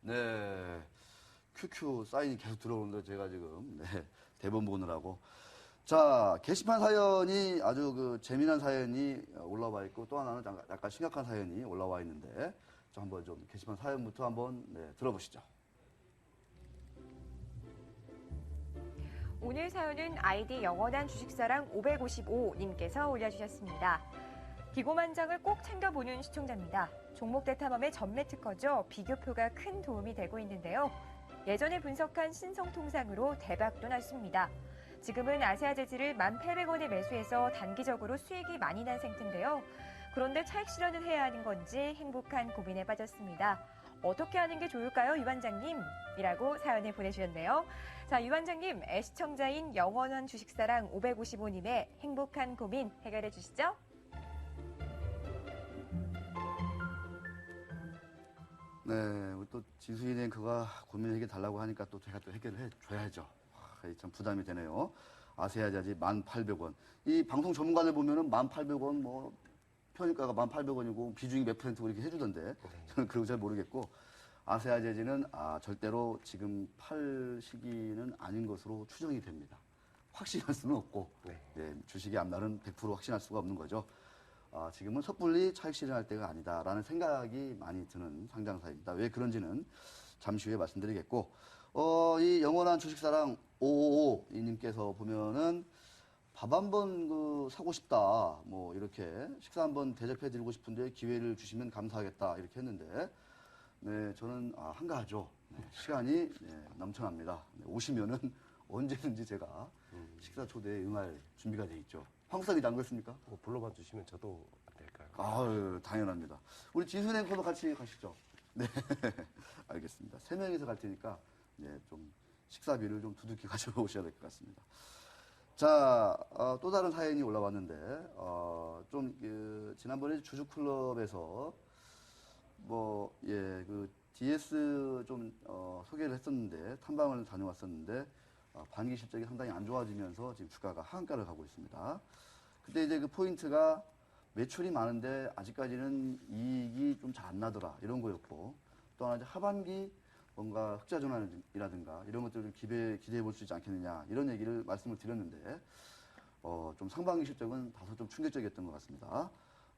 네. QQ 사인이 계속 들어오는데 제가 지금 대본 보느라고. 자, 게시판 사연이 아주 그 재미난 사연이 올라와 있고 또 하나는 약간 심각한 사연이 올라와 있는데 한번 좀 게시판 사연부터 한번 들어보시죠. 오늘 사연은 아이디 영원한 주식사랑 555님께서 올려주셨습니다. 기고만장을 꼭 챙겨보는 시청자입니다. 종목대 탐험의 전매 특허죠. 비교표가 큰 도움이 되고 있는데요. 예전에 분석한 신성통상으로 대박도 났습니다. 지금은 아세아재질을 1,800원에 매수해서 단기적으로 수익이 많이 난 상태인데요. 그런데 차익 실현을 해야 하는 건지 행복한 고민에 빠졌습니다. 어떻게 하는 게 좋을까요, 유 원장님? 이라고 사연을 보내주셨네요. 자, 유 원장님, 애시청자인 영원한 주식사랑 555님의 행복한 고민 해결해 주시죠. 네, 우리 또 지수인 앵커가 고민 해결 달라고 하니까 또 제가 또 해결을 해줘야죠. 참 부담이 되네요. 아세아자지 1,800원. 이 방송 전문가들 보면은 1,800원 뭐 평가가 1,800원이고 비중이 몇 %고 이렇게 해주던데 저는 그런 거 잘 모르겠고 아세아재지는 절대로 지금 팔 시기는 아닌 것으로 추정이 됩니다. 확신할 수는 없고 주식의 앞날은 100% 확신할 수가 없는 거죠. 지금은 섣불리 차익 실현할 때가 아니다라는 생각이 많이 드는 상장사입니다. 왜 그런지는 잠시 후에 말씀드리겠고 이 영원한 주식사랑 555님께서 보면은 밥 한 번 사고 싶다. 뭐 이렇게 식사 한번 대접해 드리고 싶은데 기회를 주시면 감사하겠다. 이렇게 했는데 네, 저는 한가하죠. 시간이 넘쳐납니다. 오시면은 언제든지 제가 식사 초대에 응할 준비가 돼 있죠. 황석이 안 그렇습니까? 뭐 불러봐 주시면 저도 안 될까요? 아유, 당연합니다. 우리 지수 앵커도 같이 가시죠. 네, 알겠습니다. 3명이서 갈 테니까 좀 식사비를 좀 두둑히 가져오셔야 될 것 같습니다. 자, 또 다른 사연이 올라왔는데 지난번에 주주클럽에서 그 DS 좀 소개를 했었는데 탐방을 다녀왔었는데 반기 실적이 상당히 안 좋아지면서 지금 주가가 하한가를 가고 있습니다. 그때 이제 그 포인트가 매출이 많은데 아직까지는 이익이 좀 잘 안 나더라 이런 거였고 또 하나 이제 하반기 뭔가 흑자 전환이라든가 이런 것들을 좀 기대해 볼 수 있지 않겠느냐 이런 얘기를 말씀을 드렸는데 좀 상반기 실적은 다소 좀 충격적이었던 것 같습니다.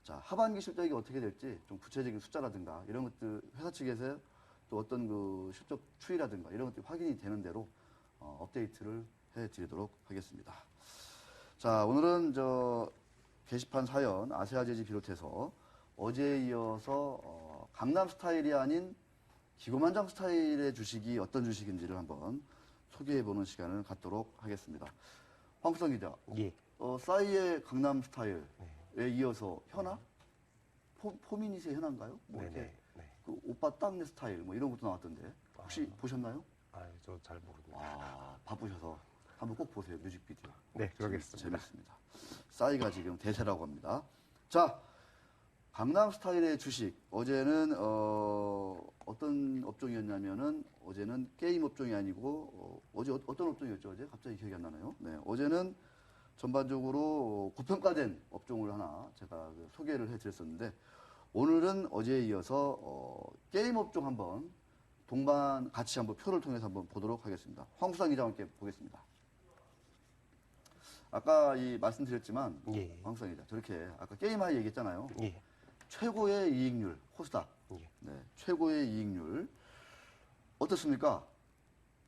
자, 하반기 실적이 어떻게 될지 좀 구체적인 숫자라든가 이런 것들 회사 측에서 또 어떤 그 실적 추이라든가 이런 것들이 확인이 되는 대로 업데이트를 해드리도록 하겠습니다. 자, 오늘은 게시판 사연 아세아재지 비롯해서 어제에 이어서 강남 스타일이 아닌 기고만장 스타일의 주식이 어떤 주식인지를 한번 소개해보는 시간을 갖도록 하겠습니다. 황수성 기자, 예. 싸이의 강남 스타일에 이어서 현아? 포미닛의 현아인가요? 뭐 이렇게 그 오빠 땅내 스타일 뭐 이런 것도 나왔던데 혹시 보셨나요? 저 잘 모릅니다. 바쁘셔서 한번 꼭 보세요. 뮤직비디오. 네, 그러겠습니다. 재밌습니다. 싸이가 지금 대세라고 합니다. 자, 강남 스타일의 주식. 어제는 어떤 업종이었냐면은 어제는 게임 업종이 아니고 어제 어떤 업종이었죠? 어제 갑자기 기억이 안 나네요. 네, 어제는 전반적으로 고평가된 업종을 하나 제가 소개를 해드렸었는데 오늘은 어제에 이어서 게임 업종 한번 동반 같이 한번 표를 통해서 한번 보도록 하겠습니다. 황수상 기자와 함께 보겠습니다. 아까 말씀드렸지만 황수상 기자 저렇게 아까 게임 하이 얘기했잖아요. 최고의 이익률 코스닥. 네, 최고의 이익률 어떻습니까?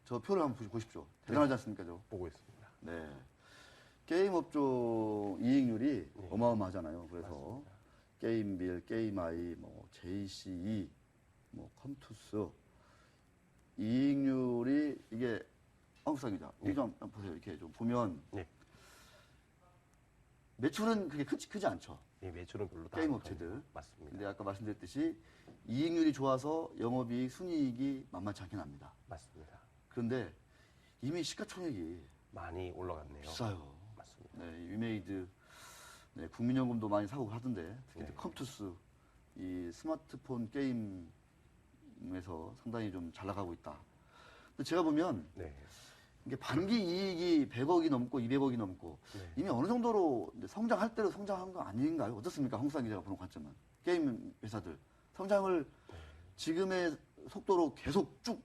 저 표를 한번 보십시오. 대단하지 않습니까? 저 보고 있습니다. 네. 게임 업종 이익률이 어마어마하잖아요. 그래서 맞습니다. 게임빌, 게임아이, 뭐 JCE, 뭐 컴투스 이익률이 이게 황수상이자 이거 좀 보세요. 이렇게 좀 보면 매출은 그게 크지 않죠. 매출은 별로 게임 업체들. 맞습니다. 근데 아까 말씀드렸듯이 이익률이 좋아서 영업이익, 순이익이 만만치 않게 납니다. 맞습니다. 그런데 이미 시가총액이 많이 올라갔네요. 비싸요. 맞습니다. 네, 위메이드, 국민연금도 많이 사고 하던데, 특히 컴투스, 이 스마트폰 게임에서 상당히 좀 잘 나가고 있다. 근데 제가 보면, 이게 반기 이익이 100억이 넘고 200억이 넘고, 이미 어느 정도로 성장할 대로 성장한 거 아닌가요? 어떻습니까? 홍수상 기자가 보는 관점은. 게임 회사들. 성장을 지금의 속도로 계속 쭉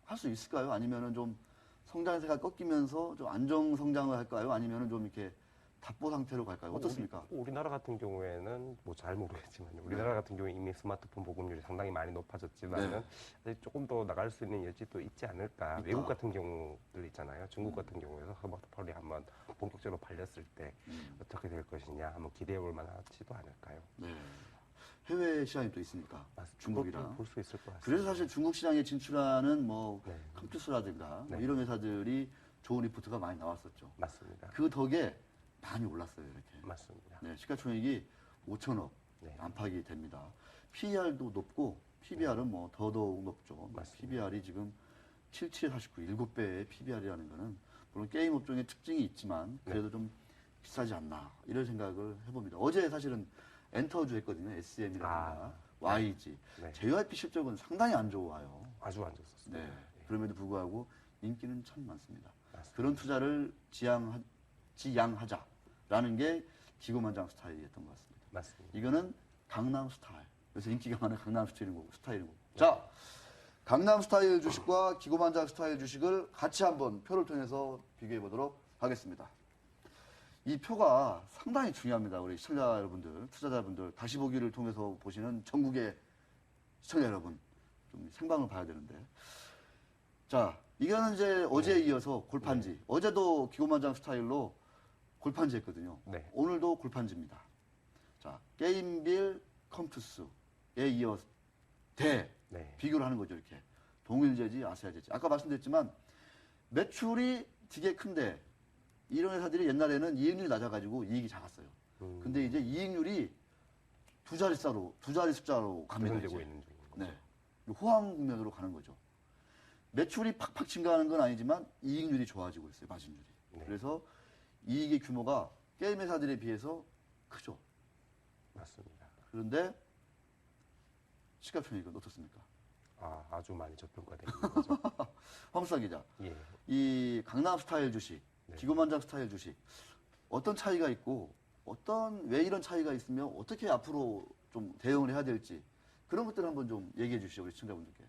할 수 있을까요? 아니면은 좀 성장세가 꺾이면서 좀 안정 성장을 할까요? 아니면은 좀 이렇게 답보 상태로 갈까요? 어떻습니까? 우리나라 같은 경우에는 뭐 잘 모르겠지만요. 우리나라 같은 경우에 이미 스마트폰 보급률이 상당히 많이 높아졌지만은 네. 아직 조금 더 나갈 수 있는 여지도 있지 않을까. 있다. 외국 같은 경우들 있잖아요. 중국 같은 경우에서 스마트폰이 한번 본격적으로 팔렸을 때 어떻게 될 것이냐 한번 기대해 볼 만하지도 않을까요? 네. 해외 시장이 또 있으니까 중국이랑. 볼 수 있을 것 같습니다. 그래서 사실 중국 시장에 진출하는 뭐 네. 컴투스라든가 뭐 네. 이런 회사들이 좋은 리포트가 많이 나왔었죠. 맞습니다. 그 덕에 많이 올랐어요, 이렇게. 맞습니다. 네, 시가총액이 5천억 네. 안팎이 됩니다. PER도 높고 PBR은 뭐 더더욱 높죠. 맞습니다. PBR이 지금 7749, 7배의 PBR이라는 거는 물론 게임 업종의 특징이 있지만 그래도 좀 비싸지 않나 이런 생각을 해봅니다. 어제 사실은 엔터주 했거든요. SM이라든가 YG. 네. JYP 실적은 상당히 안 좋아요. 아주 안 좋았습니다. 네. 그럼에도 불구하고 인기는 참 많습니다. 맞습니다. 그런 투자를 지양하자라는 게 기고만장 스타일이었던 것 같습니다. 맞습니다. 이거는 강남 스타일. 그래서 인기가 많은 강남 스타일인 거고. 자, 강남 스타일 주식과 기고만장 스타일 주식을 같이 한번 표를 통해서 비교해 보도록 하겠습니다. 이 표가 상당히 중요합니다. 우리 시청자 여러분들, 투자자분들, 다시 보기를 통해서 보시는 전국의 시청자 여러분, 좀 생방을 봐야 되는데. 자, 이거는 이제 어제에 이어서 골판지. 어제도 기고만장 스타일로 골판지 했거든요. 네. 오늘도 골판지입니다. 자, 게임빌 컴투스에 이어 네. 비교를 하는 거죠, 이렇게. 동일재지, 아세아재지. 아까 말씀드렸지만 매출이 되게 큰데 이런 회사들이 옛날에는 이익률이 낮아가지고 이익이 작았어요. 근데 이제 이익률이 두 자리 숫자로 갑니다. 개선되고 이제. 있는 중인 거죠. 네. 호황 국면으로 가는 거죠. 매출이 팍팍 증가하는 건 아니지만 이익률이 좋아지고 있어요, 마진율이. 네. 그래서 이익의 규모가 게임 회사들에 비해서 크죠. 맞습니다. 그런데 시가총액은 어떻습니까? 아주 많이 저평가되어 있는 거죠. 황수상 기자, 예. 이 강남 스타일 주식, 네. 기고만장 스타일 주식 어떤 차이가 있고 왜 이런 차이가 있으며 어떻게 앞으로 좀 대응을 해야 될지 그런 것들 한번 좀 얘기해 주시죠, 우리 시청자분들께.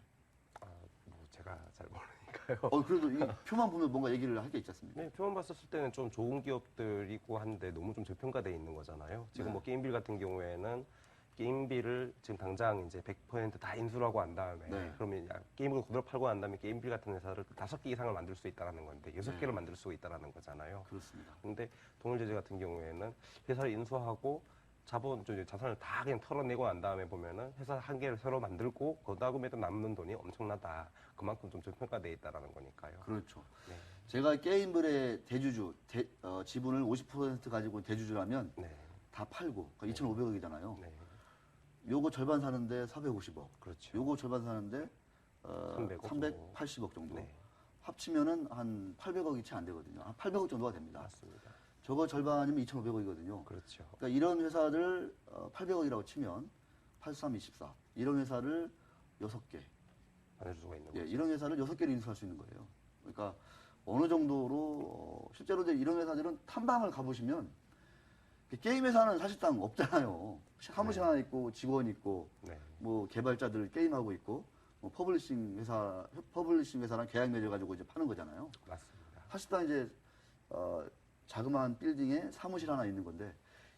뭐 제가 잘 모르니까요. 그래도 이 표만 보면 뭔가 얘기를 할 게 있지 않습니까? 네, 표만 봤었을 때는 좀 좋은 기업들이고 한데 너무 좀 저평가되어 있는 거잖아요. 지금 네. 뭐 게임빌 같은 경우에는 게임빌을 지금 당장 이제 100%다 인수를 하고 한 다음에 네. 그러면 게임을 그대로 팔고 난 다음에 게임빌 같은 회사를 5개 이상을 만들 수 있다는 건데 6개를 만들 수 있다는 거잖아요. 그렇습니다. 근데 동일제재 같은 경우에는 회사를 인수하고 자산을 다 그냥 털어내고 난 다음에 보면은 회사 한 개를 새로 만들고 그 다음에도 남는 돈이 엄청나다. 그만큼 좀 저평가돼 있다라는 거니까요. 그렇죠. 네. 제가 게임블의 대주주, 지분을 50% 가지고 온 대주주라면 네. 다 팔고, 그러니까 2,500억이잖아요. 네. 요거 절반 사는데 450억. 그렇죠. 요거 절반 사는데 300억 380억 정도. 네. 합치면은 한 800억이 채 안 되거든요. 한 800억 정도가 됩니다. 맞습니다. 저거 절반이면 2,500억이거든요. 그렇죠. 그러니까 이런 회사를 800억이라고 치면 83, 24 이런 회사를 6개, 만들 수가 있는 예, 거죠. 이런 회사를 6개를 인수할 수 있는 거예요. 그러니까 어느 정도로 실제로 이제 이런 회사들은 탐방을 가보시면 게임 회사는 사실상 없잖아요. 사무실 하나 있고 직원 있고 네. 뭐 개발자들 게임하고 있고 뭐 퍼블리싱 회사랑 계약 맺어가지고 이제 파는 거잖아요. 맞습니다. 사실상 이제 자그마한 빌딩에 사무실 하나 있는 건데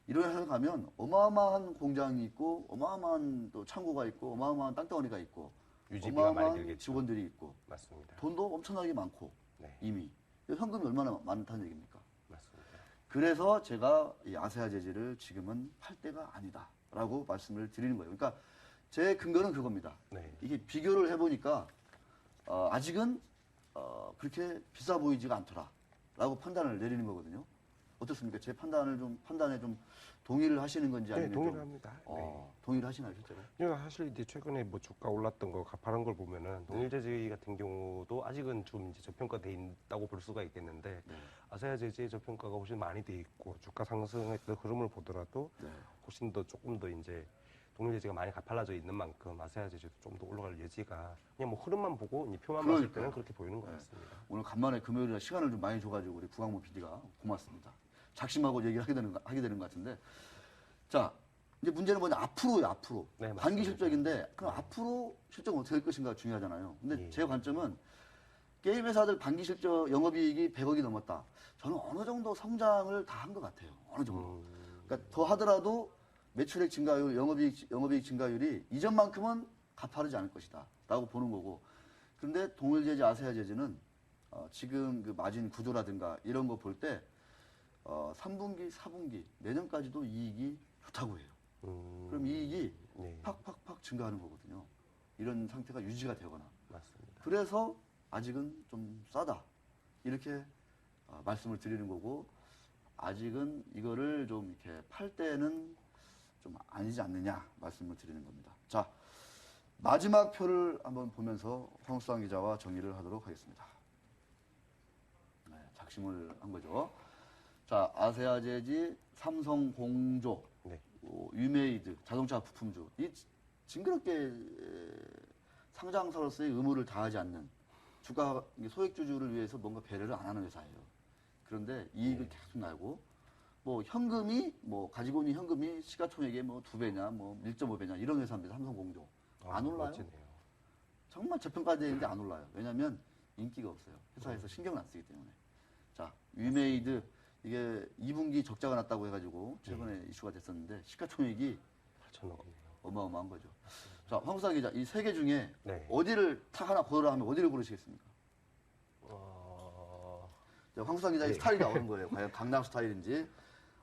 이런 회사 가면 어마어마한 공장이 있고 어마어마한 또 창고가 있고 어마어마한 땅덩어리가 있고 유지비가 많이 어마어마한 들겠죠. 직원들이 있고 맞습니다. 돈도 엄청나게 많고 네. 이미 현금이 얼마나 많다는 얘기입니까? 맞습니다. 그래서 제가 이 아세아 제지를 지금은 팔 때가 아니다라고 말씀을 드리는 거예요. 그러니까 제 근거는 그겁니다. 네. 이게 비교를 해보니까 아직은 그렇게 비싸 보이지가 않더라라고 판단을 내리는 거거든요. 어떻습니까? 제 판단에 좀 동의를 하시는 건지 네, 아니면 동의를 좀, 합니다. 네. 동의를 하시나요, 실제로? 그러니까 사실 이제 최근에 뭐 주가 올랐던 거 가파른 걸 보면은 동일제재 같은 경우도 아직은 좀 이제 저평가돼 있다고 볼 수가 있겠는데 네. 아세아제재의 저평가가 훨씬 많이 돼 있고 주가 상승했던 흐름을 보더라도 네. 훨씬 더 조금 더 이제 동일제재가 많이 가팔라져 있는 만큼 아세아제재도 좀 더 올라갈 여지가 그냥 뭐 흐름만 보고 이 표만 봤을 그러니까요. 때는 그렇게 보이는 것 네. 같습니다. 오늘 간만에 금요일이라 시간을 좀 많이 줘가지고 우리 구광모 PD가 고맙습니다. 작심하고 얘기를 하게 되는 것 같은데. 자, 이제 문제는 뭐냐, 앞으로요, 앞으로. 네, 맞습니다. 반기 실적인데, 그럼 앞으로 실적은 어떻게 될 것인가 중요하잖아요. 근데 예. 제 관점은 게임 회사들 반기 실적 영업이익이 100억이 넘었다. 저는 어느 정도 성장을 다 한 것 같아요. 어느 정도. 그러니까 더 하더라도 매출액 증가율, 영업이익 증가율이 이전만큼은 가파르지 않을 것이다. 라고 보는 거고. 그런데 동일제지, 아세아제지는 지금 그 마진 구조라든가 이런 거 볼 때 3분기, 4분기, 내년까지도 이익이 좋다고 해요. 그럼 이익이 네, 팍팍팍 증가하는 거거든요. 이런 상태가 유지가 되거나. 맞습니다. 그래서 아직은 좀 싸다. 이렇게 말씀을 드리는 거고, 아직은 이거를 좀 이렇게 팔 때는 좀 아니지 않느냐 말씀을 드리는 겁니다. 자, 마지막 표를 한번 보면서 황수상 기자와 정리를 하도록 하겠습니다. 네, 작심을 한 거죠. 자, 아세아제지, 삼성공조, 네. 유메이드, 자동차 부품주, 이 징그럽게 상장사로서의 의무를 다하지 않는 주가 소액주주를 위해서 뭔가 배려를 안 하는 회사예요. 그런데 이익을 계속 날고 뭐 현금이 뭐 가지고 있는 현금이 시가총액의 뭐 2배냐 뭐 1.5배냐 이런 회사입니다. 삼성공조 안 올라요. 멋지네요. 정말 저평가되어 있는데 안 올라요. 왜냐하면 인기가 없어요. 회사에서 신경을 안 쓰기 때문에. 자, 유메이드 이게 2분기 적자가 났다고 해가지고 최근에 이슈가 됐었는데 시가총액이 8천억이네요. 어마어마한 거죠. 자, 황수상 기자, 이 세 개 중에 네. 어디를 탁 하나 고르라 하면 어디를 고르시겠습니까? 자, 황수상 기자의 네. 스타일이 나오는 거예요. 과연 강남 스타일인지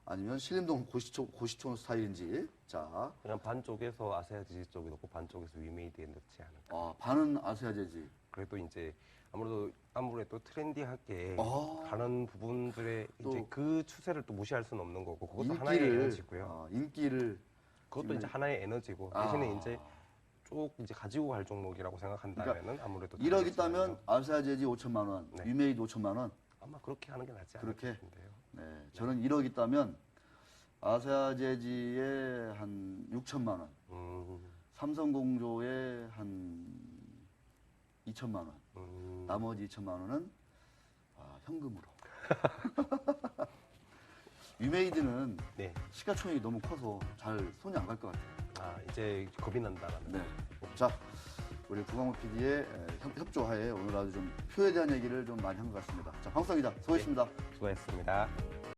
아니면 신림동 고시촌 스타일인지. 자, 그냥 반쪽에서 아세아제지 쪽에 넣고 반쪽에서 위메이드에 넣지 않을까. 반은 아세아제지. 그래도 이제 아무래도 트렌디하게 아. 가는 부분들의 또 이제 그 추세를 또 무시할 수는 없는 거고 그것도 하나의 에너지고요. 인기를 그것도 이제 하나의 에너지고 대신에 이제 쭉 이제 가지고 갈 종목이라고 생각한다면은 아무래도 1억 다르겠지만요. 있다면 아세아제지 5천만 원, 네. 유메이드 5천만 원. 아마 그렇게 하는 게 낫지 그렇게? 않을까 싶은데요. 네, 저는 1억 있다면 아세아제지에 한 6천만 원, 삼성공조에 한 2천만 원, 나머지 2천만 원은 현금으로. 유메이드는 네. 시가총액이 너무 커서 잘 손이 안 갈 것 같아요. 이제 겁이 난다라는. 네. 자, 우리 구광호 PD의 협조하에 오늘 아주 좀 표에 대한 얘기를 좀 많이 한 것 같습니다. 자, 황수상 기자, 수고했습니다. 수고했습니다.